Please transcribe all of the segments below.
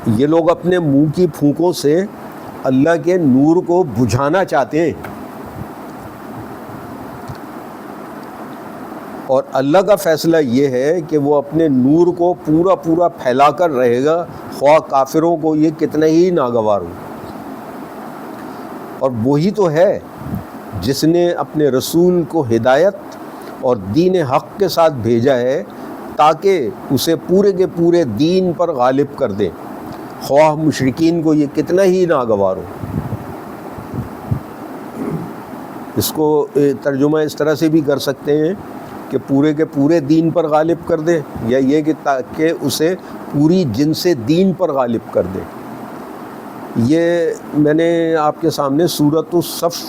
یہ لوگ اپنے منہ کی پھونکوں سے اللہ کے نور کو بجھانا چاہتے ہیں، اور اللہ کا فیصلہ یہ ہے کہ وہ اپنے نور کو پورا پورا پھیلا کر رہے گا، خواہ کافروں کو یہ کتنا ہی ناگوار ہو۔ اور وہی تو ہے جس نے اپنے رسول کو ہدایت اور دین حق کے ساتھ بھیجا ہے تاکہ اسے پورے کے پورے دین پر غالب کر دے، خواہ مشرکین کو یہ کتنا ہی ناگوار ہو۔ اس کو ترجمہ اس طرح سے بھی کر سکتے ہیں کہ پورے کے پورے دین پر غالب کر دے، یا یہ کہ تاکہ اسے پوری جنس دین پر غالب کر دے۔ یہ میں نے آپ کے سامنے سورۃ الصف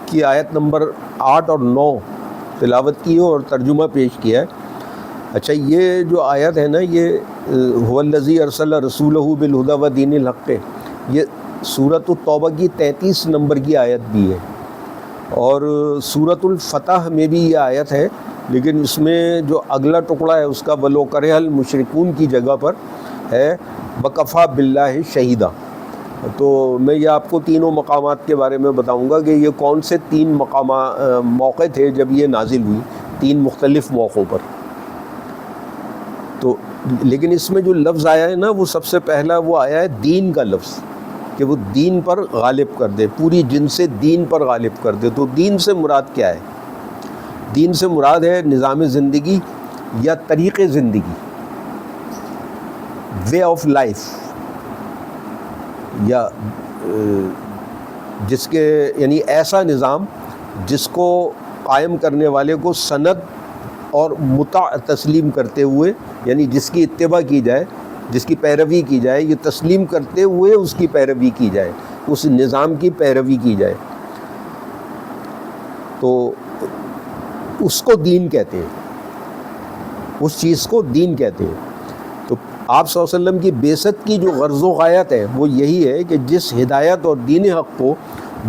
کی آیت نمبر 8 اور 9 تلاوت کی اور ترجمہ پیش کیا ہے۔ اچھا، یہ جو آیت ہے نا، یہ هو الذی ارسل رسولہ بالہدی ودین الحق، یہ سورۃ التوبہ کی 33 نمبر کی آیت بھی ہے، اور سورۃ الفتح میں بھی یہ آیت ہے، لیکن اس میں جو اگلا ٹکڑا ہے اس کا ولو کرہ المشرکون کی جگہ پر ہے وکفیٰ باللہ شہیدا۔ تو میں یہ آپ کو تینوں مقامات کے بارے میں بتاؤں گا کہ یہ کون سے 3 موقع تھے جب یہ نازل ہوئی، 3 مختلف موقعوں پر۔ تو لیکن اس میں جو لفظ آیا ہے نا، وہ سب سے پہلا وہ آیا ہے دین کا لفظ، کہ وہ دین پر غالب کر دے، پوری جن سے دین پر غالب کر دے۔ تو دین سے مراد کیا ہے؟ دین سے مراد ہے نظام زندگی یا طریق زندگی، وے آف لائف، یا جس کے یعنی ایسا نظام جس کو قائم کرنے والے کو سند اور مطاع تسلیم کرتے ہوئے، یعنی جس کی اتباع کی جائے، جس کی پیروی کی جائے، یہ تسلیم کرتے ہوئے اس کی پیروی کی جائے، اس نظام کی پیروی کی جائے، تو اس کو دین کہتے ہیں، اس چیز کو دین کہتے ہیں۔ تو آپ صلی اللہ علیہ وسلم کی بعثت کی جو غرض و غایت ہے وہ یہی ہے کہ جس ہدایت اور دین حق کو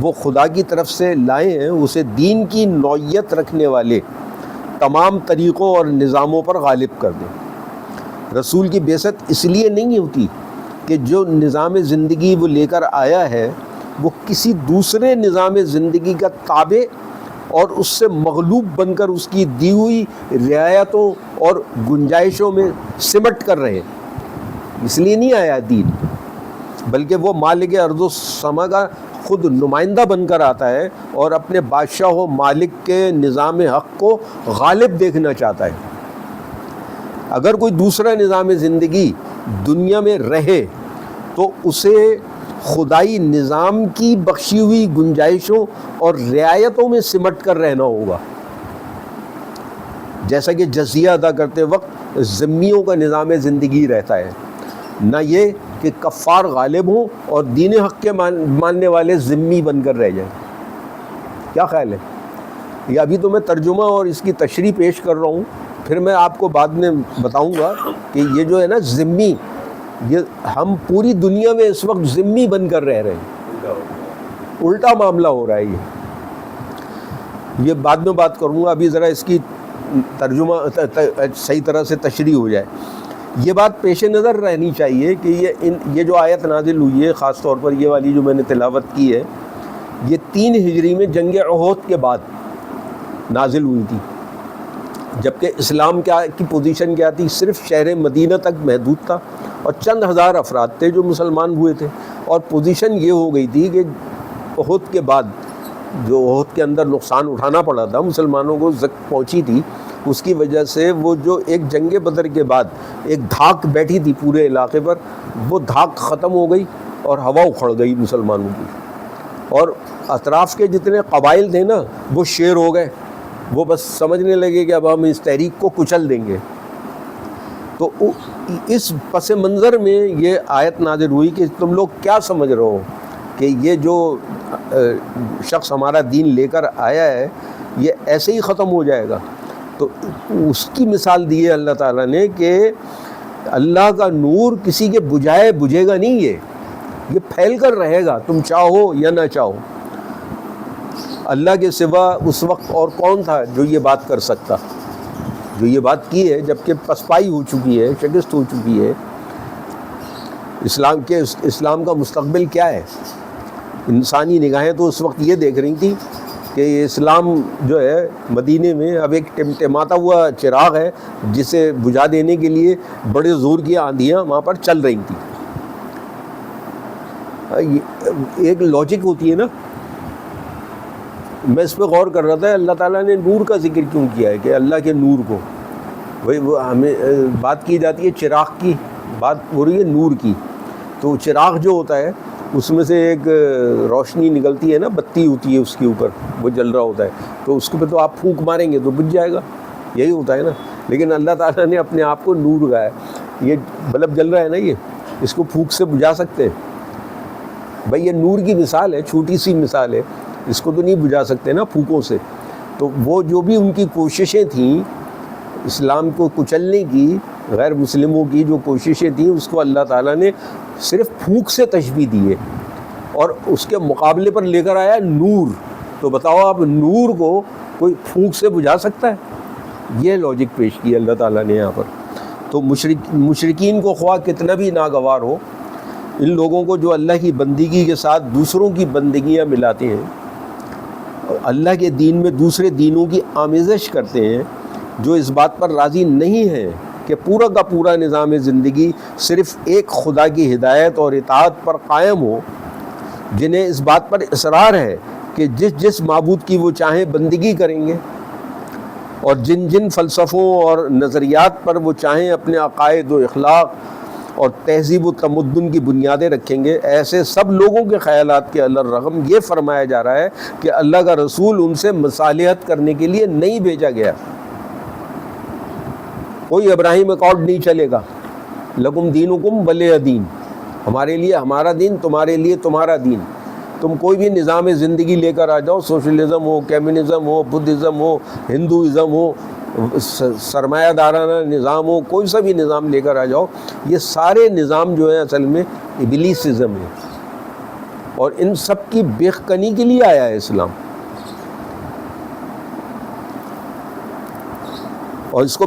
وہ خدا کی طرف سے لائے ہیں اسے دین کی نوعیت رکھنے والے تمام طریقوں اور نظاموں پر غالب کر دیں۔ رسول کی بعثت اس لیے نہیں ہوتی کہ جو نظام زندگی وہ لے کر آیا ہے وہ کسی دوسرے نظام زندگی کا تابع اور اس سے مغلوب بن کر اس کی دی ہوئی رعایتوں اور گنجائشوں میں سمٹ کر رہے، اس لیے نہیں آیا دین، بلکہ وہ مالک ارض و سما کا خود نمائندہ بن کر آتا ہے اور اپنے بادشاہ و مالک کے نظام حق کو غالب دیکھنا چاہتا ہے۔ اگر کوئی دوسرا نظام زندگی دنیا میں رہے تو اسے خدائی نظام کی بخشی ہوئی گنجائشوں اور رعایتوں میں سمٹ کر رہنا ہوگا، جیسا کہ جزیہ ادا کرتے وقت ذمیوں کا نظام زندگی رہتا ہے، نہ یہ کہ کفار غالب ہوں اور دین حق کے ماننے والے ذمی بن کر رہ جائیں۔ کیا خیال ہے؟ یہ ابھی تو میں ترجمہ اور اس کی تشریح پیش کر رہا ہوں، پھر میں آپ کو بعد میں بتاؤں گا کہ یہ جو ہے نا ذمی، یہ ہم پوری دنیا میں اس وقت ذمی بن کر رہ رہے ہیں، الٹا معاملہ ہو رہا ہے۔ یہ بعد میں بات کروں گا، ابھی ذرا اس کی ترجمہ صحیح طرح سے تشریح ہو جائے۔ یہ بات پیش نظر رہنی چاہیے کہ یہ جو آیت نازل ہوئی ہے، خاص طور پر یہ والی جو میں نے تلاوت کی ہے، یہ 3 ہجری میں جنگ احد کے بعد نازل ہوئی تھی، جبکہ اسلام کی پوزیشن کیا تھی؟ صرف شہر مدینہ تک محدود تھا اور چند ہزار افراد تھے جو مسلمان ہوئے تھے، اور پوزیشن یہ ہو گئی تھی کہ احد کے بعد جو احد کے اندر نقصان اٹھانا پڑا تھا، مسلمانوں کو زک پہنچی تھی، اس کی وجہ سے وہ جو ایک جنگ بدر کے بعد ایک دھاک بیٹھی تھی پورے علاقے پر، وہ دھاک ختم ہو گئی اور ہوا اکھڑ گئی مسلمانوں کی، اور اطراف کے جتنے قبائل تھے نا وہ شیر ہو گئے، وہ بس سمجھنے لگے کہ اب ہم اس تحریک کو کچل دیں گے۔ تو اس پس منظر میں یہ آیت نازل ہوئی کہ تم لوگ کیا سمجھ رہے ہو کہ یہ جو شخص ہمارا دین لے کر آیا ہے یہ ایسے ہی ختم ہو جائے گا؟ تو اس کی مثال دی ہے اللہ تعالیٰ نے کہ اللہ کا نور کسی کے بجھائے بجھے گا نہیں، یہ پھیل کر رہے گا، تم چاہو یا نہ چاہو۔ اللہ کے سوا اس وقت اور کون تھا جو یہ بات کر سکتا، جو یہ بات کی ہے، جبکہ پسپائی ہو چکی ہے، شکست ہو چکی ہے۔ اسلام کا مستقبل کیا ہے؟ انسانی نگاہیں تو اس وقت یہ دیکھ رہی تھیں کہ یہ اسلام جو ہے مدینے میں اب ایک ٹمٹماتا ہوا چراغ ہے جسے بجھا دینے کے لیے بڑے زور کی آندھیاں وہاں پر چل رہی تھیں۔ ایک لاجک ہوتی ہے نا، میں اس پہ غور کر رہا تھا، اللہ تعالیٰ نے نور کا ذکر کیوں کیا ہے کہ اللہ کے نور کو، وہی وہ ہمیں بات کی جاتی ہے چراغ کی، بات ہو رہی ہے نور کی، تو چراغ جو ہوتا ہے اس میں سے ایک روشنی نکلتی ہے نا، بتی ہوتی ہے اس کے اوپر، وہ جل رہا ہوتا ہے، تو اس کے اوپر تو آپ پھونک ماریں گے تو بجھ جائے گا، یہی ہوتا ہے نا۔ لیکن اللہ تعالیٰ نے اپنے آپ کو نور کہا ہے، یہ بلب جل رہا ہے نا، یہ اس کو پھونک سے بجھا سکتے ہیں؟ بھائی یہ نور کی مثال ہے، چھوٹی سی مثال ہے، اس کو تو نہیں بجھا سکتے نا پھونکوں سے۔ تو وہ جو بھی ان کی کوششیں تھیں اسلام کو کچلنے کی، غیر مسلموں کی جو کوششیں تھیں، اس کو اللہ تعالیٰ نے صرف پھونک سے تشبیہ دی ہے، اور اس کے مقابلے پر لے کر آیا نور۔ تو بتاؤ آپ نور کو کوئی پھونک سے بجھا سکتا ہے؟ یہ لاجک پیش کی اللہ تعالیٰ نے یہاں پر۔ تو مشرکین کو خواہ کتنا بھی ناگوار ہو، ان لوگوں کو جو اللہ کی بندگی کے ساتھ دوسروں کی بندگیاں ملاتے ہیں، اللہ کے دین میں دوسرے دینوں کی آمیزش کرتے ہیں، جو اس بات پر راضی نہیں ہیں کہ پورا کا پورا نظام زندگی صرف ایک خدا کی ہدایت اور اطاعت پر قائم ہو، جنہیں اس بات پر اصرار ہے کہ جس معبود کی وہ چاہیں بندگی کریں گے، اور جن فلسفوں اور نظریات پر وہ چاہیں اپنے عقائد و اخلاق اور تہذیب و تمدن کی بنیادیں رکھیں گے، ایسے سب لوگوں کے خیالات کے علی الرغم یہ فرمایا جا رہا ہے کہ اللہ کا رسول ان سے مصالحت کرنے کے لیے نہیں بھیجا گیا۔ کوئی ابراہیم اکارڈ نہیں چلے گا، لکم دینکم ولی دین، ہمارے لیے ہمارا دین، تمہارے لیے تمہارا دین۔ تم کوئی بھی نظام زندگی لے کر آ جاؤ، سوشلزم ہو، کمیونزم ہو، بدھزم ہو، ہندوازم ہو، سرمایہ دارانہ نظام ہو، کوئی سا بھی نظام لے کر آ جاؤ، یہ سارے نظام جو ہیں اصل میں ابلیسزم ہے، اور ان سب کی بیخکنی کے لیے آیا ہے اسلام۔ اور اس کو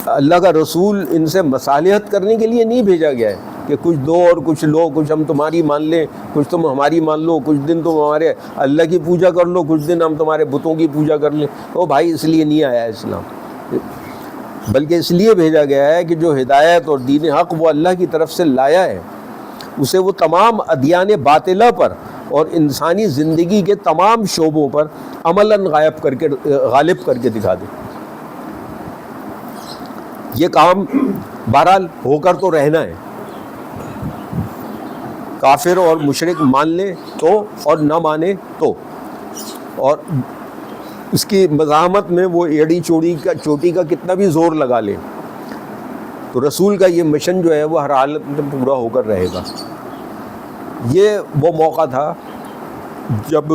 اللہ کا رسول ان سے مصالحت کرنے کے لیے نہیں بھیجا گیا ہے کہ کچھ دو اور کچھ لو، کچھ ہم تمہاری مان لیں، کچھ تم ہماری مان لو، کچھ دن تم ہمارے اللہ کی پوجا کر لو، کچھ دن ہم تمہارے بتوں کی پوجا کر لیں۔ او بھائی، اس لیے نہیں آیا اسلام، بلکہ اس لیے بھیجا گیا ہے کہ جو ہدایت اور دین حق وہ اللہ کی طرف سے لایا ہے، اسے وہ تمام ادیان باطلہ پر اور انسانی زندگی کے تمام شعبوں پر عملاً غالب کر کے دکھا دے۔ یہ کام بہرحال ہو کر تو رہنا ہے، کافر اور مشرک مان لے تو اور نہ مانے تو، اور اس کی مزاحمت میں وہ ایڑی چوٹی کا کتنا بھی زور لگا لے، تو رسول کا یہ مشن جو ہے وہ ہر حالت میں پورا ہو کر رہے گا۔ یہ وہ موقع تھا جب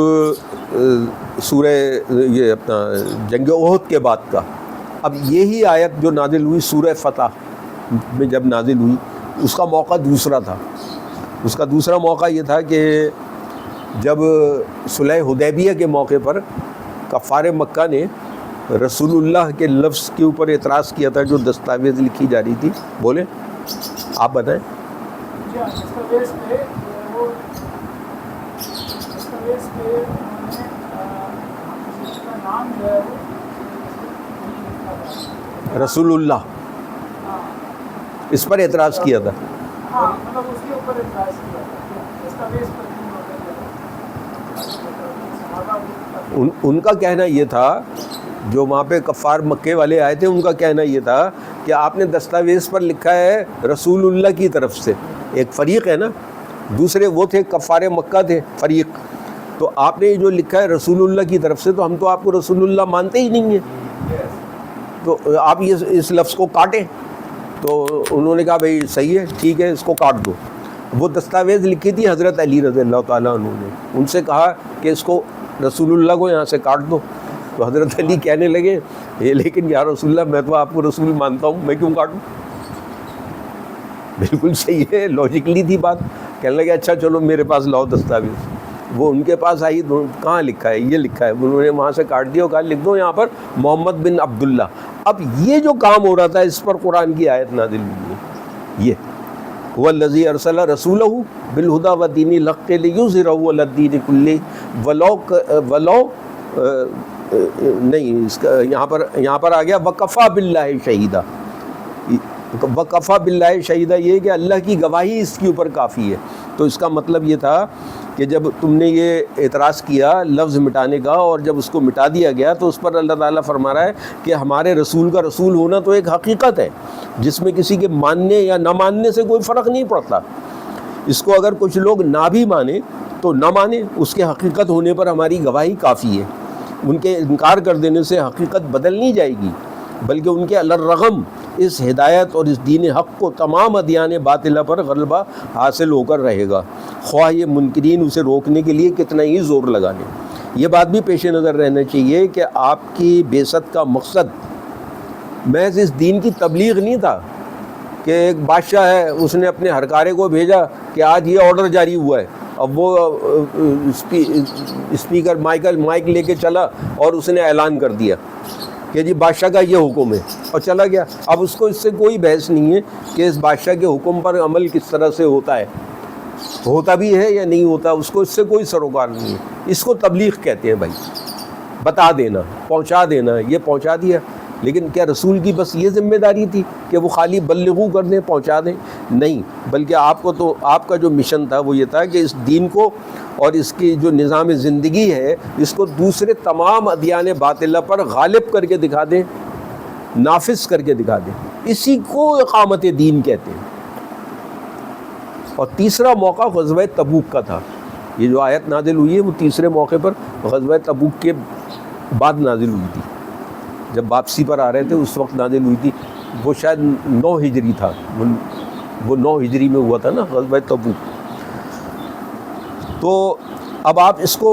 سورہ یہ اپنا جنگ احد کے بعد کا، اب یہی آیت جو نازل ہوئی سورہ فتح میں جب نازل ہوئی، اس کا موقع دوسرا تھا۔ اس کا دوسرا موقع یہ تھا کہ جب صلح حدیبیہ کے موقع پر کفار مکہ نے رسول اللہ کے لفظ کے اوپر اعتراض کیا تھا، جو دستاویز لکھی جا رہی تھی۔ بولیں، آپ بتائیں۔ رسول اللہ اس پر اعتراض کیا تھا۔ ان کا کہنا یہ تھا، جو وہاں پہ کفار مکے والے آئے تھے، ان کا کہنا یہ تھا کہ آپ نے دستاویز پر لکھا ہے رسول اللہ کی طرف سے، ایک فریق ہے نا، دوسرے وہ تھے کفار مکہ تھے فریق، تو آپ نے جو لکھا ہے رسول اللہ کی طرف سے، تو ہم تو آپ کو رسول اللہ مانتے ہی نہیں ہیں، تو آپ اس لفظ کو کاٹیں۔ تو انہوں نے کہا بھائی صحیح ہے، ٹھیک ہے، اس کو کاٹ دو۔ وہ دستاویز لکھی تھی حضرت علی رضی اللہ تعالیٰ عنہ نے، ان سے کہا کہ اس کو رسول اللہ کو یہاں سے کاٹ دو۔ تو حضرت علی کہنے لگے یہ لیکن یا رسول اللہ، میں تو آپ کو رسول مانتا ہوں، میں کیوں کاٹوں؟ بالکل صحیح ہے، لاجکلی تھی بات۔ کہنے لگے اچھا چلو میرے پاس لاؤ دستاویز۔ وہ ان کے پاس آئی، کہاں لکھا ہے؟ یہ لکھا ہے۔ انہوں نے وہاں سے کاٹ دیا اور کہا لکھ دو یہاں پر محمد بن عبداللہ۔ اب یہ جو کام ہو رہا تھا، اس پر قرآن کی آیت نازل ہوئی ہے۔ یہ هو الذی ارسل رسولہ بالہدی ودین الحق لیظہرہ علی الدین کلہ ولو نہیں، اس کا یہاں پر آ گیا وکفیٰ باللہ شہیدا. وکفیٰ باللہ شہیدا یہ کہ اللہ کی گواہی اس کے اوپر کافی ہے. تو اس کا مطلب یہ تھا کہ جب تم نے یہ اعتراض کیا لفظ مٹانے کا، اور جب اس کو مٹا دیا گیا تو اس پر اللہ تعالیٰ فرما رہا ہے کہ ہمارے رسول کا رسول ہونا تو ایک حقیقت ہے جس میں کسی کے ماننے یا نہ ماننے سے کوئی فرق نہیں پڑتا. اس کو اگر کچھ لوگ نہ بھی مانیں تو نہ مانیں، اس کے حقیقت ہونے پر ہماری گواہی کافی ہے. ان کے انکار کر دینے سے حقیقت بدل نہیں جائے گی، بلکہ ان کے الرغم اس ہدایت اور اس دین حق کو تمام ادیان باطلہ پر غلبہ حاصل ہو کر رہے گا، خواہ یہ منکرین اسے روکنے کے لیے کتنا ہی زور لگا لیں. یہ بات بھی پیش نظر رہنا چاہیے کہ آپ کی بعثت کا مقصد محض اس دین کی تبلیغ نہیں تھا کہ ایک بادشاہ ہے اس نے اپنے ہرکارے کو بھیجا کہ آج یہ آرڈر جاری ہوا ہے، اب وہ اسپیکر مائک لے کے چلا اور اس نے اعلان کر دیا کہ جی بادشاہ کا یہ حکم ہے اور چلا گیا. اب اس کو اس سے کوئی بحث نہیں ہے کہ اس بادشاہ کے حکم پر عمل کس طرح سے ہوتا ہے، ہوتا بھی ہے یا نہیں ہوتا، اس کو اس سے کوئی سروکار نہیں ہے. اس کو تبلیغ کہتے ہیں بھائی، بتا دینا، پہنچا دینا. یہ پہنچا دیا، لیکن کیا رسول کی بس یہ ذمہ داری تھی کہ وہ خالی بلغو کر دیں، پہنچا دیں؟ نہیں، بلکہ آپ کا جو مشن تھا وہ یہ تھا کہ اس دین کو اور اس کی جو نظام زندگی ہے اس کو دوسرے تمام ادیان باطلہ پر غالب کر کے دکھا دیں، نافذ کر کے دکھا دیں. اسی کو اقامت دین کہتے ہیں. اور تیسرا موقع غزوہ تبوک کا تھا. یہ جو آیت نازل ہوئی ہے وہ تیسرے موقع پر غزوہ تبوک کے بعد نازل ہوئی تھی. جب واپسی پر آ رہے تھے اس وقت نازل ہوئی تھی. وہ شاید 9 ہجری تھا، وہ 9 ہجری میں ہوا تھا نا غزوہ تبوک. تو اب آپ اس کو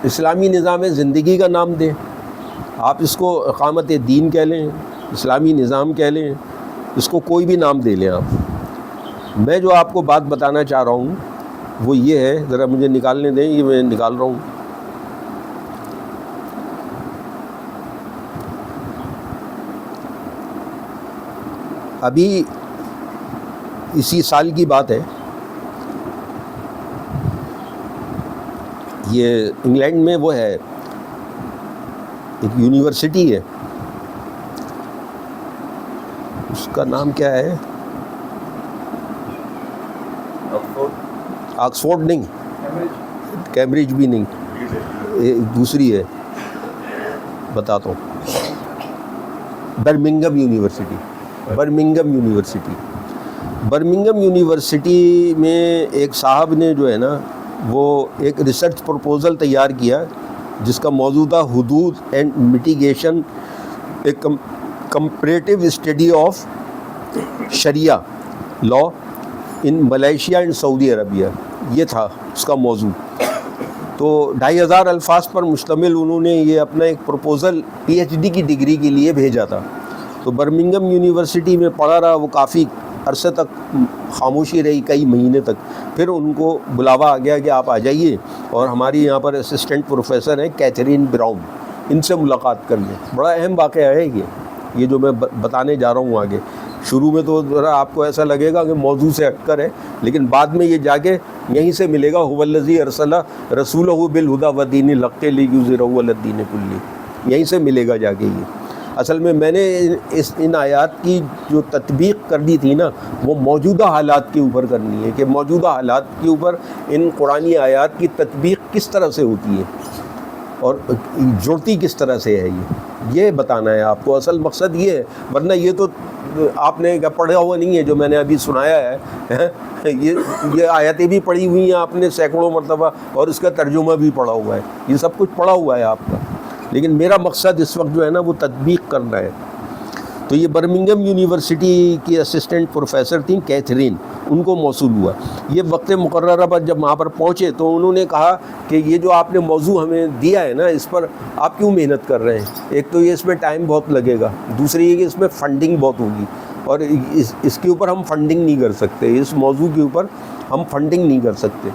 اسلامی نظام زندگی کا نام دیں، آپ اس کو اقامت دین کہہ لیں، اسلامی نظام کہہ لیں، اس کو کوئی بھی نام دے لیں آپ. میں جو آپ کو بات بتانا چاہ رہا ہوں وہ یہ ہے، ذرا مجھے نکالنے دیں، یہ میں نکال رہا ہوں. ابھی اسی سال کی بات ہے، یہ انگلینڈ میں وہ ہے ایک یونیورسٹی ہے، اس کا نام کیا ہے، آکسفورڈ نہیں، کیمبرج بھی نہیں، دوسری ہے، بتاتا ہوں، برمنگھم یونیورسٹی. برمنگھم یونیورسٹی میں ایک صاحب نے جو ہے نا وہ ایک ریسرچ پروپوزل تیار کیا جس کا موضوع تھا حدود اینڈ میٹیگیشن، ایک comparative study of sharia law in Malaysia and Saudi Arabia. یہ تھا اس کا موضوع. تو 2500 الفاظ پر مشتمل انہوں نے یہ اپنا ایک پروپوزل PhD کی ڈگری کے لیے بھیجا تھا. تو برمنگھم یونیورسٹی میں پڑھا رہا وہ کافی عرصے تک، خاموشی رہی کئی مہینے تک. پھر ان کو بلاوا آ گیا کہ آپ آ جائیے اور ہماری یہاں پر اسسٹنٹ پروفیسر ہیں کیتھرین براؤن، ان سے ملاقات کر لیں. بڑا اہم واقعہ ہے یہ جو میں بتانے جا رہا ہوں آگے. شروع میں تو ذرا آپ کو ایسا لگے گا کہ موضوع سے ہٹ کر ہے، لیکن بعد میں یہ جا کے یہیں سے ملے گا. هو الذی ارسل رسولہ بالہدی ودین الحق لیظہرہ علی الدین کلہ، یہیں سے ملے گا جا کے. یہ اصل میں نے ان آیات کی جو تطبیق کرنی تھی نا وہ موجودہ حالات کے اوپر کرنی ہے کہ موجودہ حالات کے اوپر ان قرآنی آیات کی تطبیق کس طرح سے ہوتی ہے اور جڑتی کس طرح سے ہے. یہ بتانا ہے آپ کو، اصل مقصد یہ ہے. ورنہ یہ تو آپ نے پڑھا ہوا نہیں ہے جو میں نے ابھی سنایا ہے. یہ آیتیں بھی پڑھی ہوئی ہیں آپ نے سینکڑوں مرتبہ، اور اس کا ترجمہ بھی پڑھا ہوا ہے. یہ سب کچھ پڑھا ہوا ہے آپ کا، لیکن میرا مقصد اس وقت جو ہے نا وہ تطبیق کرنا ہے. تو یہ برمنگھم یونیورسٹی کی اسسٹنٹ پروفیسر تھیں کیتھرین، ان کو موصول ہوا. یہ وقت مقررہ پر جب وہاں پر پہنچے تو انہوں نے کہا کہ یہ جو آپ نے موضوع ہمیں دیا ہے نا اس پر آپ کیوں محنت کر رہے ہیں؟ ایک تو یہ اس میں ٹائم بہت لگے گا، دوسری یہ کہ اس میں فنڈنگ بہت ہوگی، اور اس کے اوپر ہم فنڈنگ نہیں کر سکتے، اس موضوع کے اوپر ہم فنڈنگ نہیں کر سکتے.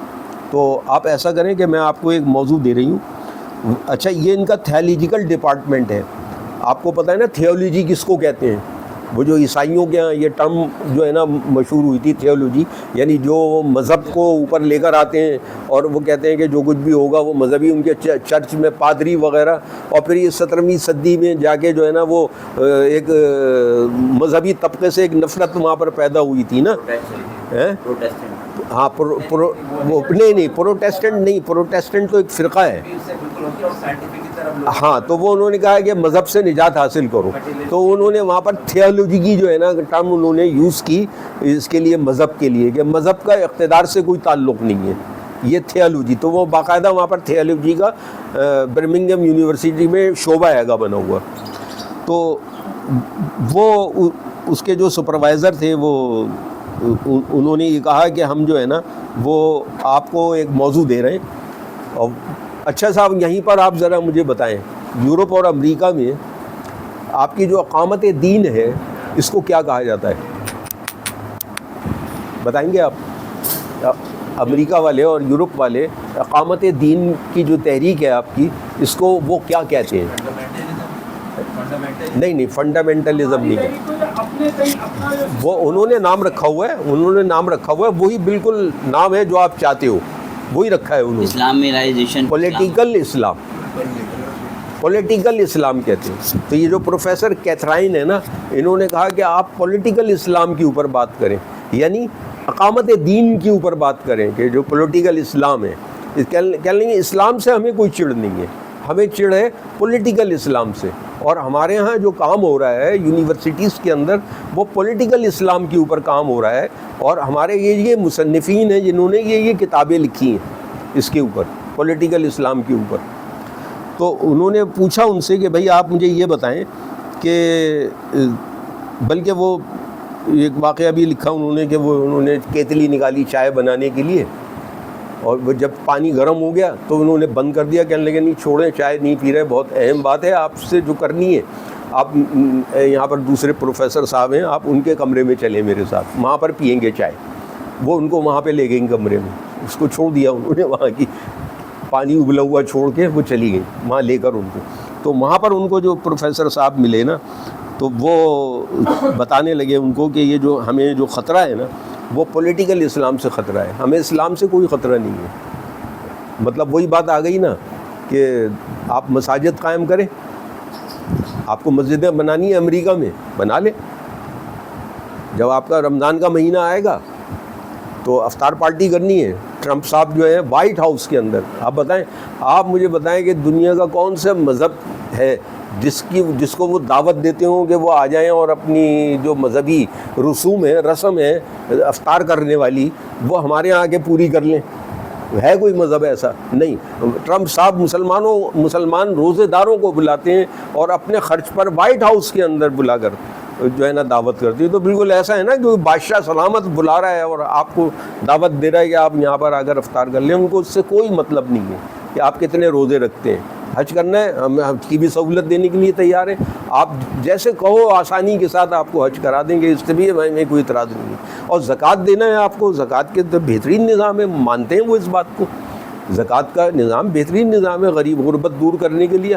تو آپ ایسا کریں کہ میں آپ کو ایک موضوع دے رہی ہوں. اچھا، یہ ان کا تھیولوجیکل ڈپارٹمنٹ ہے. آپ کو پتہ ہے نا تھیولوجی کس کو کہتے ہیں؟ وہ جو عیسائیوں کے یہاں یہ ٹرم جو ہے نا مشہور ہوئی تھی تھیولوجی، یعنی جو مذہب کو اوپر لے کر آتے ہیں اور وہ کہتے ہیں کہ جو کچھ بھی ہوگا وہ مذہبی، ان کے چرچ میں پادری وغیرہ، اور پھر یہ 17ویں صدی میں جا کے جو ہے نا وہ ایک مذہبی طبقے سے ایک نفرت وہاں پر پیدا ہوئی تھی نا. ہاں نہیں پروٹیسٹنٹ نہیں، پروٹیسٹنٹ تو ایک فرقہ ہے. ہاں تو وہ انہوں نے کہا کہ مذہب سے نجات حاصل کرو، تو انہوں نے وہاں پر تھیولوجی کی جو ہے نا ٹرم انہوں نے یوز کی اس کے لیے، مذہب کے لیے، کہ مذہب کا اقتدار سے کوئی تعلق نہیں ہے، یہ تھیولوجی. تو وہ باقاعدہ وہاں پر تھیولوجی کا برمنگھم یونیورسٹی میں شعبہ ہے گا بنا ہوا. تو وہ اس کے جو سپروائزر تھے وہ انہوں نے یہ کہا کہ ہم جو ہے نا وہ آپ کو ایک موضوع دے رہے ہیں. اور اچھا صاحب یہیں پر آپ ذرا مجھے بتائیں، یورپ اور امریکہ میں آپ کی جو اقامت دین ہے اس کو کیا کہا جاتا ہے؟ بتائیں گے آپ؟ امریکہ والے اور یورپ والے اقامت دین کی جو تحریک ہے آپ کی، اس کو وہ کیا کہتے ہیں؟ نہیں فنڈامنٹلزم نہیں ہے، وہ انہوں نے نام رکھا ہوا ہے، وہی بالکل نام ہے جو آپ چاہتے ہو وہی رکھا ہے انہوں نے، اسلامائزیشن، پولیٹیکل اسلام کہتے ہیں. تو یہ جو پروفیسر کیتھرائن ہے نا، انہوں نے کہا کہ آپ پولیٹیکل اسلام کے اوپر بات کریں، یعنی اقامت دین کے اوپر بات کریں، کہ جو پولیٹیکل اسلام ہے. کہہ لیں گے اسلام سے ہمیں کوئی چڑ نہیں ہے، ہمیں چڑ ہے پولیٹیکل اسلام سے. اور ہمارے ہاں جو کام ہو رہا ہے یونیورسٹیز کے اندر وہ پولیٹیکل اسلام کے اوپر کام ہو رہا ہے. اور ہمارے یہ مصنفین ہیں جنہوں نے یہ کتابیں لکھی ہیں اس کے اوپر، پولیٹیکل اسلام کے اوپر. تو انہوں نے پوچھا ان سے کہ بھائی آپ مجھے یہ بتائیں کہ بلکہ وہ ایک واقعہ بھی لکھا انہوں نے کہ وہ انہوں نے کیتلی نکالی چائے بنانے کے لیے، اور وہ جب پانی گرم ہو گیا تو انہوں نے بند کر دیا، کہنے لگے نہیں چھوڑیں، چائے نہیں پی رہے، بہت اہم بات ہے آپ سے جو کرنی ہے. آپ یہاں پر دوسرے پروفیسر صاحب ہیں، آپ ان کے کمرے میں چلیں میرے ساتھ، وہاں پر پئیں گے چائے. وہ ان کو وہاں پہ لے گئیں کمرے میں، اس کو چھوڑ دیا انہوں نے، وہاں کی پانی ابلا ہوا چھوڑ کے وہ چلی گئی وہاں لے کر ان کو. تو وہاں پر ان کو جو پروفیسر صاحب ملے نا، تو وہ بتانے لگے ان کو کہ یہ جو ہمیں جو خطرہ ہے نا وہ پولیٹیکل اسلام سے خطرہ ہے، ہمیں اسلام سے کوئی خطرہ نہیں ہے. مطلب وہی بات آ گئی نا کہ آپ مساجد قائم کریں، آپ کو مسجدیں بنانی ہے امریکہ میں بنا لیں. جب آپ کا رمضان کا مہینہ آئے گا تو افطار پارٹی کرنی ہے. ٹرمپ صاحب جو ہے وائٹ ہاؤس کے اندر، آپ مجھے بتائیں کہ دنیا کا کون سا مذہب ہے جس کو وہ دعوت دیتے ہوں کہ وہ آ جائیں اور اپنی جو مذہبی رسم ہے افطار کرنے والی وہ ہمارے یہاں آ کے پوری کر لیں؟ ہے کوئی مذہب ایسا؟ نہیں. ٹرمپ صاحب مسلمان روزے داروں کو بلاتے ہیں اور اپنے خرچ پر وائٹ ہاؤس کے اندر بلا کر جو ہے نا دعوت کرتی ہے. تو بالکل ایسا ہے نا کہ بادشاہ سلامت بلا رہا ہے اور آپ کو دعوت دے رہا ہے کہ آپ یہاں پر آ کر افطار کر لیں. ان کو اس سے کوئی مطلب نہیں ہے کہ آپ کتنے روزے رکھتے ہیں. حج کرنا ہے، ہم حج کی بھی سہولت دینے کے لیے تیار ہیں. آپ جیسے کہو آسانی کے ساتھ آپ کو حج کرا دیں گے، اس سے بھی ہمیں کوئی اعتراض نہیں ہے. اور زکوٰۃ دینا ہے آپ کو، زکوٰۃ کے تو بہترین نظام ہے، مانتے ہیں وہ اس بات کو. زکوٰۃ کا نظام بہترین نظام ہے غریب غربت دور کرنے کے لیے.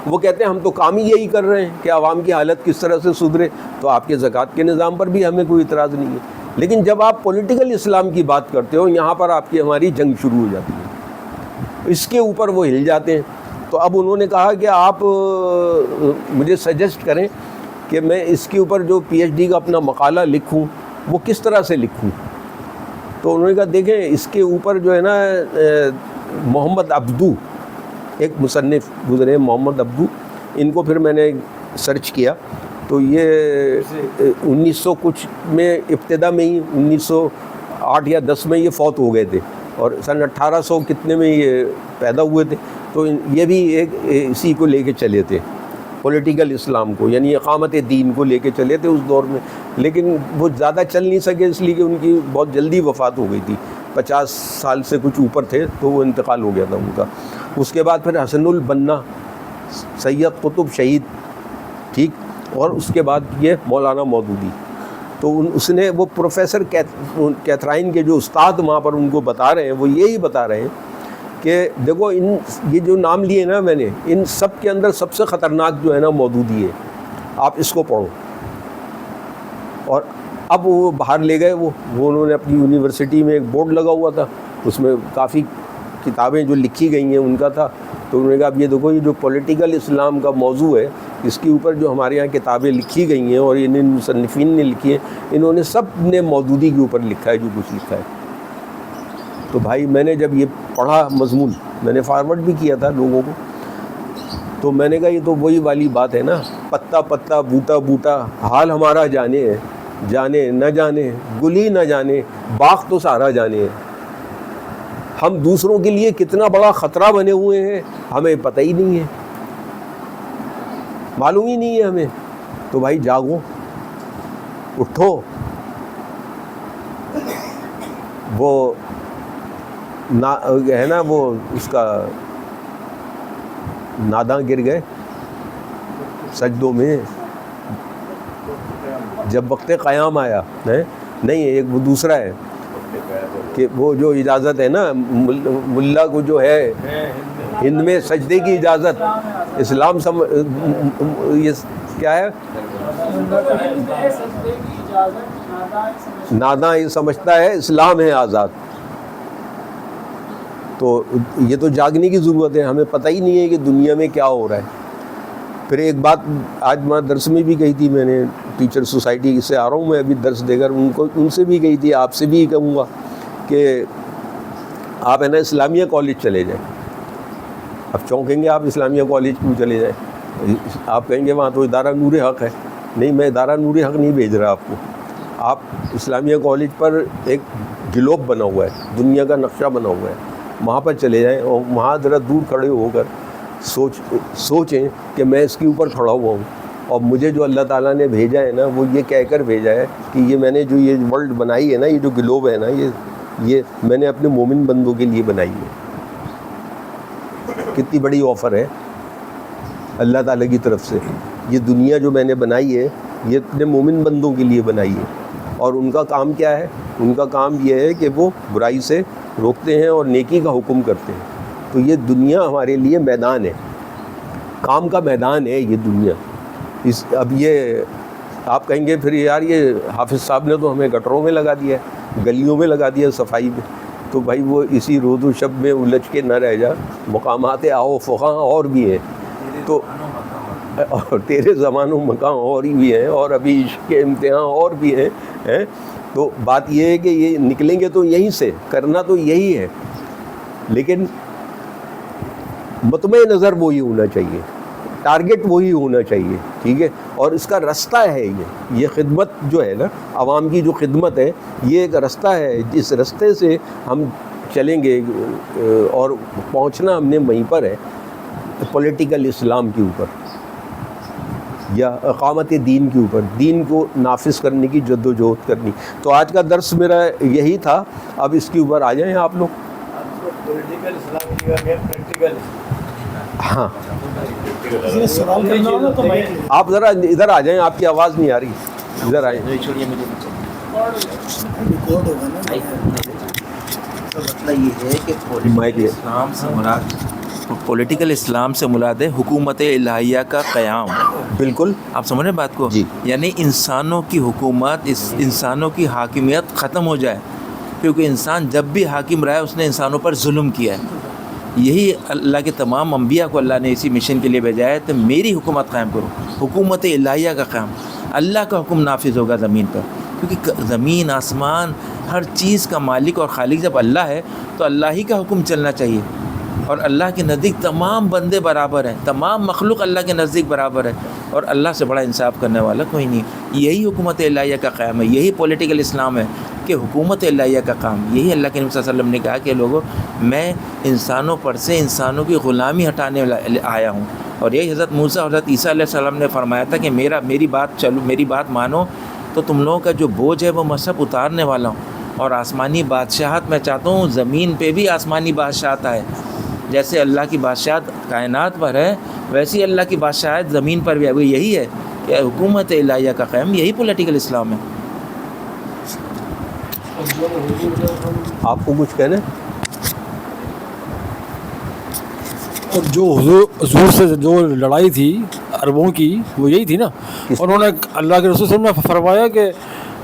وہ کہتے ہیں ہم تو کام ہی یہی کر رہے ہیں کہ عوام کی حالت کس طرح سے سدھرے. تو آپ کے زکوٰۃ کے نظام پر بھی ہمیں کوئی اعتراض نہیں ہے. لیکن جب آپ پولیٹیکل اسلام کی بات کرتے ہو، یہاں پر آپ کی ہماری جنگ شروع ہو جاتی ہے. اس کے اوپر وہ ہل جاتے ہیں. تو اب انہوں نے کہا کہ آپ مجھے سجیسٹ کریں کہ میں اس کے اوپر جو پی ایچ ڈی کا اپنا مقالہ لکھوں وہ کس طرح سے لکھوں. تو انہوں نے کہا دیکھیں اس کے اوپر جو ہے نا محمد عبدو ایک مصنف گزرے، محمد عبدو، ان کو پھر میں نے سرچ کیا تو یہ 1900 کچھ میں ابتدا میں ہی 1908 یا 10 میں یہ فوت ہو گئے تھے اور سن 1800 کتنے میں یہ پیدا ہوئے تھے. تو یہ بھی ایک اسی کو لے کے چلے تھے، پولیٹیکل اسلام کو، یعنی اقامت دین کو لے کے چلے تھے اس دور میں. لیکن وہ زیادہ چل نہیں سکے اس لیے کہ ان کی بہت جلدی وفات ہو گئی تھی، 50 سال سے کچھ اوپر تھے تو وہ انتقال ہو گیا تھا ان کا. اس کے بعد پھر حسن البنا، سید قطب شہید، ٹھیک، اور اس کے بعد یہ مولانا مودودی. تو اس نے وہ پروفیسر کیتھرائن کے جو استاد وہاں پر ان کو بتا رہے ہیں، وہ یہی بتا رہے ہیں کہ دیکھو یہ جو نام لیے نا میں نے، ان سب کے اندر سب سے خطرناک جو ہے نا مودودی ہے. آپ اس کو پڑھو، اب وہ باہر لے گئے، وہ انہوں نے اپنی یونیورسٹی میں ایک بورڈ لگا ہوا تھا، اس میں کافی کتابیں جو لکھی گئی ہیں ان کا تھا، تو انہوں نے کہا اب یہ دیکھو یہ جو پولیٹیکل اسلام کا موضوع ہے اس کے اوپر جو ہمارے یہاں کتابیں لکھی گئی ہیں اور ان مصنفین نے لکھی ہیں، انہوں نے سب نے مودودی کے اوپر لکھا ہے جو کچھ لکھا ہے۔ تو بھائی میں نے جب یہ پڑھا مضمون، میں نے فارورڈ بھی کیا تھا لوگوں کو، تو میں نے کہا یہ تو وہی والی بات ہے نا، پتا پتا بوٹا بوٹا حال ہمارا جانے ہے، جانے نہ جانے گلی نہ جانے باغ تو سارا جانے ہے۔ ہم دوسروں کے لیے کتنا بڑا خطرہ بنے ہوئے ہیں ہمیں پتہ ہی نہیں ہے، معلوم ہی نہیں ہے ہمیں۔ تو بھائی جاگو، اٹھو۔ وہ ہے نا وہ اس کا ناداں گر گئے سجدوں میں جب وقت قیام آیا، نہیں ایک وہ دوسرا ہے کہ وہ جو اجازت ہے نا ملا کو جو ہے ہند میں سجدے کی اجازت، اسلام یہ کیا ہے، ناداں یہ سمجھتا ہے اسلام ہے آزاد۔ تو یہ تو جاگنے کی ضرورت ہے، ہمیں پتہ ہی نہیں ہے کہ دنیا میں کیا ہو رہا ہے۔ پھر ایک بات آج میں درس میں بھی کہی تھی، میں نے ٹیچر سوسائٹی سے آ رہا ہوں میں ابھی درس دے کر، ان سے بھی کہی تھی، آپ سے بھی کہوں گا کہ آپ ہے نا اسلامیہ کالج چلے جائیں۔ اب چونکیں گے آپ اسلامیہ کالج کیوں چلے جائیں، آپ کہیں گے وہاں تو ادارہ نور حق ہے۔ نہیں، میں ادارہ نور حق نہیں بھیج رہا آپ کو، آپ اسلامیہ کالج پر ایک گلوب بنا ہوا ہے، دنیا کا نقشہ بنا ہوا ہے، وہاں پر چلے جائیں اور وہاں ذرا دور کھڑے ہو کر سوچیں کہ میں اس کے اوپر کھڑا ہوا ہوں اور مجھے جو اللہ تعالیٰ نے بھیجا ہے نا وہ یہ کہہ کر بھیجا ہے کہ یہ میں نے جو یہ ورلڈ بنائی ہے نا، یہ جو گلوب ہے نا، یہ میں نے اپنے مومن بندوں کے لیے بنائی ہے۔ کتنی بڑی آفر ہے اللہ تعالیٰ کی طرف سے، یہ دنیا جو میں نے بنائی ہے یہ اپنے مومن بندوں کے لیے بنائی ہے، اور ان کا کام کیا ہے؟ ان کا کام یہ ہے کہ وہ برائی سے روکتے ہیں اور نیکی کا حکم کرتے ہیں۔ تو یہ دنیا ہمارے لیے میدان ہے، کام کا میدان ہے یہ دنیا۔ اب یہ آپ کہیں گے پھر یار یہ حافظ صاحب نے تو ہمیں گٹروں میں لگا دیا ہے، گلیوں میں لگا دیا صفائی میں، تو بھائی وہ اسی روز و شب میں الجھ کے نہ رہ جا، مقامات آؤ فقاں اور بھی ہیں، تو اور تیرے زمان و مکان اور بھی ہیں، اور ابھی عشق کے امتحان اور بھی ہیں۔ تو بات یہ ہے کہ یہ نکلیں گے تو یہیں سے، کرنا تو یہی ہے، لیکن مطمئن نظر وہی ہونا چاہیے، ٹارگٹ وہی ہونا چاہیے، ٹھیک ہے۔ اور اس کا رستہ ہے یہ خدمت جو ہے نا، عوام کی جو خدمت ہے، یہ ایک رستہ ہے، جس رستے سے ہم چلیں گے اور پہنچنا ہم نے وہیں پر ہے، پولیٹیکل اسلام کے اوپر یا اقامت دین کے اوپر، دین کو نافذ کرنے کی جد و جہد کرنی۔ تو آج کا درس میرا یہی تھا، اب اس کے اوپر آ جائیں آپ لوگ۔ پولیٹیکل اسلام کی پریکٹیکل، ہاں آپ ذرا ادھر آ جائیں، آپ کی آواز نہیں آ رہی، ادھر آئیں۔ مسئلہ یہ ہے کہ پولیٹیکل اسلام سے مراد ہے حکومت الہیہ کا قیام۔ بالکل آپ سمجھ رہے ہیں بات کو؟ جی، یعنی انسانوں کی حکومت، انسانوں کی حاکمیت ختم ہو جائے، کیونکہ انسان جب بھی حاکم رہا ہے اس نے انسانوں پر ظلم کیا ہے۔ یہی اللہ کے تمام انبیاء کو اللہ نے اسی مشن کے لیے بھیجا ہے، تو میری حکومت قائم کرو، حکومت الہیہ کا قیام، اللہ کا حکم نافذ ہوگا زمین پر، کیونکہ زمین آسمان ہر چیز کا مالک اور خالق جب اللہ ہے تو اللہ ہی کا حکم چلنا چاہیے، اور اللہ کے نزدیک تمام بندے برابر ہیں، تمام مخلوق اللہ کے نزدیک برابر ہے، اور اللہ سے بڑا انصاف کرنے والا کوئی نہیں۔ یہی حکومت الہیہ کا قیام ہے، یہی پولیٹیکل اسلام ہے کہ حکومت الہیہ کا کام۔ یہی اللہ کے نبی صلی اللہ علیہ وسلم نے کہا کہ لوگوں، میں انسانوں پر سے انسانوں کی غلامی ہٹانے آیا ہوں، اور یہی حضرت موسیٰ اور حضرت عیسیٰ علیہ السلام نے فرمایا تھا کہ میری بات مانو تو تم لوگوں کا جو بوجھ ہے وہ میں سب اتارنے والا ہوں، اور آسمانی بادشاہت میں چاہتا ہوں زمین پہ بھی آسمانی بادشاہت آئے، جیسے اللہ کی بادشاہت کائنات پر ہے ویسی اللہ کی بادشاہت زمین پر بھی ہے۔ وہ یہی ہے کہ حکومت الہیہ کا قیام، یہی پولیٹیکل اسلام ہے۔ آپ کو کچھ کہنا ہے؟ اور جو حضور سے جو لڑائی تھی عربوں کی وہ یہی تھی نا، انہوں نے اللہ کے رسول صلی اللہ علیہ وسلم نے فرمایا کہ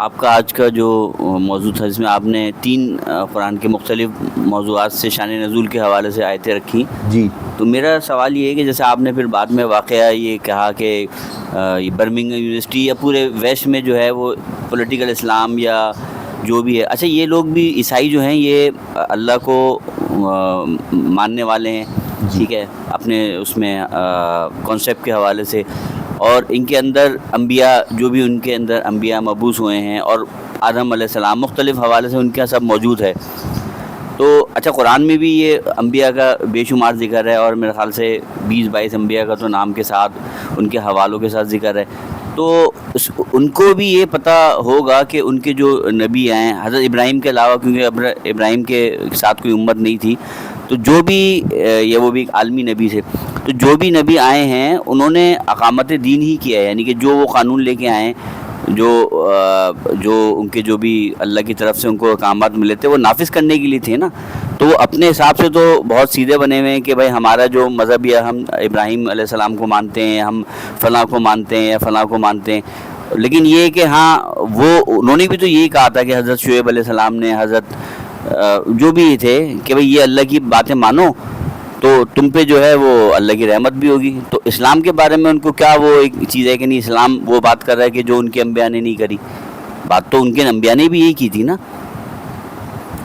آپ کا آج کا جو موضوع تھا، جس میں آپ نے 3 قرآن کے مختلف موضوعات سے شان نزول کے حوالے سے آیتیں رکھی، جی تو میرا سوال یہ ہے کہ جیسے آپ نے پھر بعد میں واقعہ یہ کہا کہ یہ برمنگھم یونیورسٹی یا پورے ویسٹ میں جو ہے وہ پولیٹیکل اسلام یا جو بھی ہے، اچھا یہ لوگ بھی عیسائی جو ہیں یہ اللہ کو ماننے والے ہیں، ٹھیک ہے، اپنے اس میں کانسیپٹ کے حوالے سے، اور ان کے اندر انبیاء جو بھی ان کے اندر انبیاء مبعوث ہوئے ہیں اور آدم علیہ السلام مختلف حوالے سے ان کا سب موجود ہے، تو اچھا قرآن میں بھی یہ انبیاء کا بے شمار ذکر ہے، اور میرے خیال سے 20-22 انبیاء کا تو نام کے ساتھ ان کے حوالوں کے ساتھ ذکر ہے، تو ان کو بھی یہ پتہ ہوگا کہ ان کے جو نبی آئے ہیں حضرت ابراہیم کے علاوہ، کیونکہ ابراہیم کے ساتھ کوئی امت نہیں تھی، تو جو بھی یہ وہ بھی ایک عالمی نبی تھے، تو جو بھی نبی آئے ہیں انہوں نے اقامت دین ہی کیا ہے، یعنی کہ جو وہ قانون لے کے آئے ہیں، جو ان کے جو بھی اللہ کی طرف سے ان کو احکامات ملے تھے وہ نافذ کرنے کے لیے تھے نا، تو وہ اپنے حساب سے تو بہت سیدھے بنے ہوئے ہیں کہ بھائی ہمارا جو مذہب ہے ہم ابراہیم علیہ السلام کو مانتے ہیں، ہم فلاں کو مانتے ہیں یا فلاں کو مانتے ہیں، لیکن یہ کہ ہاں وہ انہوں نے بھی تو یہی کہا تھا کہ حضرت شعیب علیہ السلام نے، حضرت جو بھی تھے کہ بھئی یہ اللہ کی باتیں مانو تو تم پہ جو ہے وہ اللہ کی رحمت بھی ہوگی، تو اسلام کے بارے میں ان کو کیا وہ ایک چیز ہے کہ نہیں، اسلام وہ بات کر رہا ہے کہ جو ان کے انبیاء نے نہیں کری، بات تو ان کے انبیاء نے بھی یہی کی تھی نا،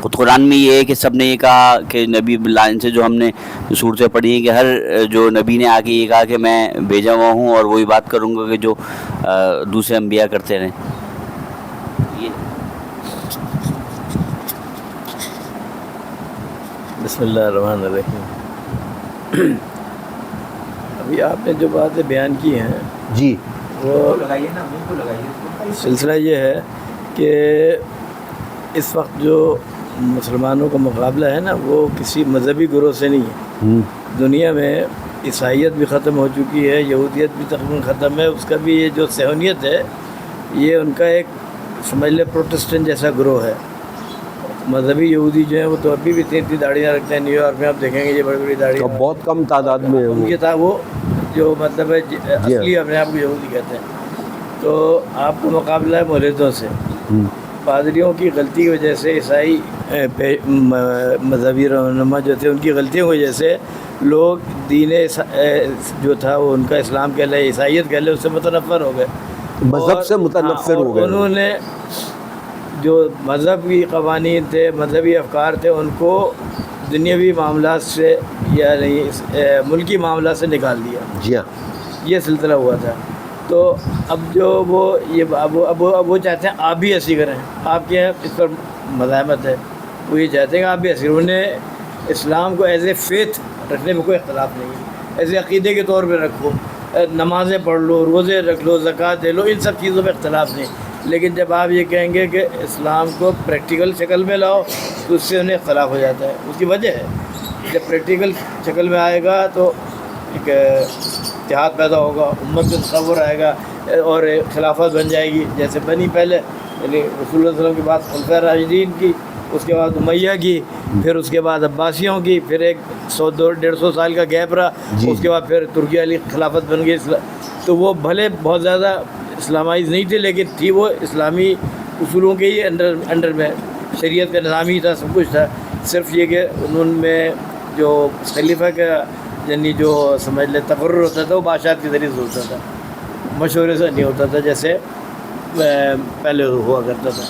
خود قرآن میں یہ ہے کہ سب نے یہ کہا کہ نبی اللہ سے جو ہم نے صورتیں پڑھی ہیں کہ ہر جو نبی نے آ کے یہ کہا کہ میں بھیجا ہوا ہوں اور وہی بات کروں گا کہ جو دوسرے انبیاء کرتے رہیں. بسم اللہ الرحمن الرحیم. ابھی آپ نے جو باتیں بیان کی ہیں جی وہ سلسلہ یہ ہے کہ اس وقت جو مسلمانوں کا مقابلہ ہے نا وہ کسی مذہبی گروہ سے نہیں ہے. دنیا میں عیسائیت بھی ختم ہو چکی ہے، یہودیت بھی تقریباً ختم ہے، اس کا بھی یہ جو صہیونیت ہے یہ ان کا ایک سمجھ لے پروٹسٹنٹ جیسا گروہ ہے. مذہبی یہودی جو ہیں وہ تو ابھی بھی 3 داڑیاں رکھتے ہیں. نیو یارک میں آپ دیکھیں گے یہ بڑی بڑی داڑیاں بہت کم تعداد میں ہے ان وہ. کے تھا، وہ جو مطلب ہے اصلی اپنے آپ کو یہودی کہتے ہیں. تو آپ کو مقابلہ ہے مولدوں سے. پادریوں کی غلطی کی وجہ سے عیسائی مذہبی رہنما جو تھے ان کی غلطیوں کی وجہ سے لوگ دین جو تھا وہ ان کا اسلام کہہ لے، عیسائیت کہہ لے، اس سے متنفر ہو گئے، مذہب سے متنفر ہو گئے. انہوں نے جو مذہبی قوانین تھے، مذہبی افکار تھے، ان کو دنیاوی معاملات سے یا ملکی معاملات سے نکال دیا. جی ہاں، یہ سلسلہ ہوا تھا. تو اب جو وہ یہ اب وہ چاہتے ہیں آپ بھی ایسی کریں. آپ کے اس پر مزاحمت ہے، وہ یہ چاہتے ہیں کہ آپ بھی ایسی کریں. انہیں اسلام کو ایز اے فیتھ رکھنے میں کوئی اختلاف نہیں ہے، ایز اے عقیدے کے طور پہ رکھو، نمازیں پڑھ لو، روزے رکھ لو، زکوٰۃ دے لو، ان سب چیزوں پہ اختلاف نہیں. لیکن جب آپ یہ کہیں گے کہ اسلام کو پریکٹیکل شکل میں لاؤ تو اس سے انہیں اختلاف ہو جاتا ہے. اس کی وجہ ہے جب پریکٹیکل شکل میں آئے گا تو ایک اتحاد پیدا ہوگا، امت کا تصور آئے گا اور خلافت بن جائے گی جیسے بنی پہلے، یعنی رسول اللہ علیہ وسلم کے بعد خلفائے راشدین کی، اس کے بعد امیہ کی، پھر اس کے بعد عباسیوں کی، پھر ایک 100-150 سال کا گیپ رہا، اس کے بعد پھر ترکی علی خلافت بن گئی. تو وہ بھلے بہت زیادہ اسلامائز نہیں تھے لیکن تھی وہ اسلامی اصولوں کے ہی انڈر میں، شریعت کا نظام ہی تھا، سب کچھ تھا. صرف یہ کہ انہوں میں جو خلیفہ کا یعنی جو سمجھ لے تقرر ہوتا تھا وہ بادشاہت کے ذریعے سے ہوتا تھا، مشورے سے نہیں ہوتا تھا جیسے پہلے ہوا کرتا تھا.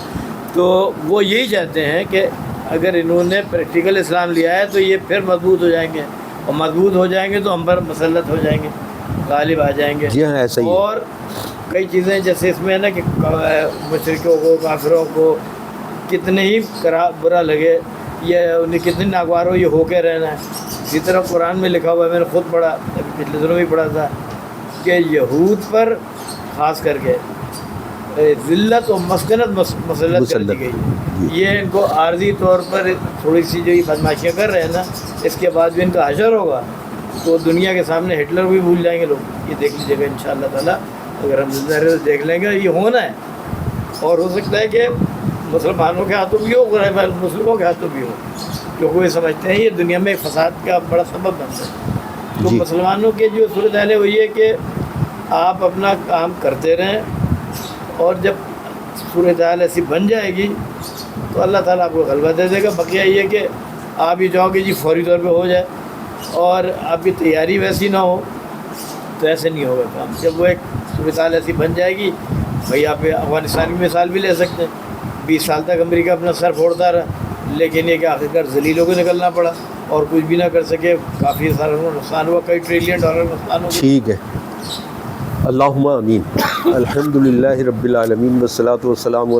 تو وہ یہی چاہتے ہیں کہ اگر انہوں نے پریکٹیکل اسلام لیا ہے تو یہ پھر مضبوط ہو جائیں گے، اور مضبوط ہو جائیں گے تو ہم پر مسلط ہو جائیں گے، غالب آ جائیں گے. جی ہاں ایسا ہی. اور کئی چیزیں جیسے اس میں ہے نا کہ مشرکوں کو، کافروں کو کتنے ہی برا لگے یا انہیں کتنے ناگوار ہو، یہ ہو کے رہنا ہے. اسی طرح قرآن میں لکھا ہوا ہے، میں نے خود پڑھا، پچھلے دنوں بھی پڑھا تھا کہ یہود پر خاص کر کے ذلت و مسکنت مسلط کر دی گئی. یہ ان کو عارضی طور پر تھوڑی سی جو یہ بدماشیاں کر رہے ہیں نا، اس کے بعد بھی ان کا حشر ہوگا تو دنیا کے سامنے ہٹلر بھی بھول جائیں گے لوگ. یہ دیکھ لیجیے گا انشاءاللہ تعالیٰ، اگر ہم زندہ رہے تو دیکھ لیں گے. یہ ہونا ہے، اور ہو سکتا ہے کہ مسلمانوں کے ہاتھوں بھی ہو، غیر مسلموں کے ہاتھوں بھی ہو، کیونکہ وہ سمجھتے ہیں یہ دنیا میں ایک فساد کا بڑا سبب بنتا ہے. تو مسلمانوں کے جو صورت حال ہے وہ یہ کہ آپ اپنا کام کرتے رہیں، اور جب صورتحال ایسی بن جائے گی تو اللہ تعالیٰ آپ کو غلبہ دے دے گا. بقیہ یہ کہ آپ یہ چاہو کہ جی فوری طور پہ ہو جائے اور آپ کی تیاری ویسی نہ ہو تو ایسے نہیں ہوگا کام. جب وہ ایک صورتحال ایسی بن جائے گی, بھائی آپ افغانستان کی مثال بھی لے سکتے ہیں. 20 سال تک امریکہ اپنا سر پھوڑتا رہا, لیکن یہ کہ آخرکار ذلیلوں کو نکلنا پڑا اور کچھ بھی نہ کر سکے. کافی سارا نقصان ہوا, کئی ٹریلین ڈالر نقصان ہو گیا. ٹھیک ہے, اللہم آمین. الحمدللہ رب العالمین والصلاۃ والسلام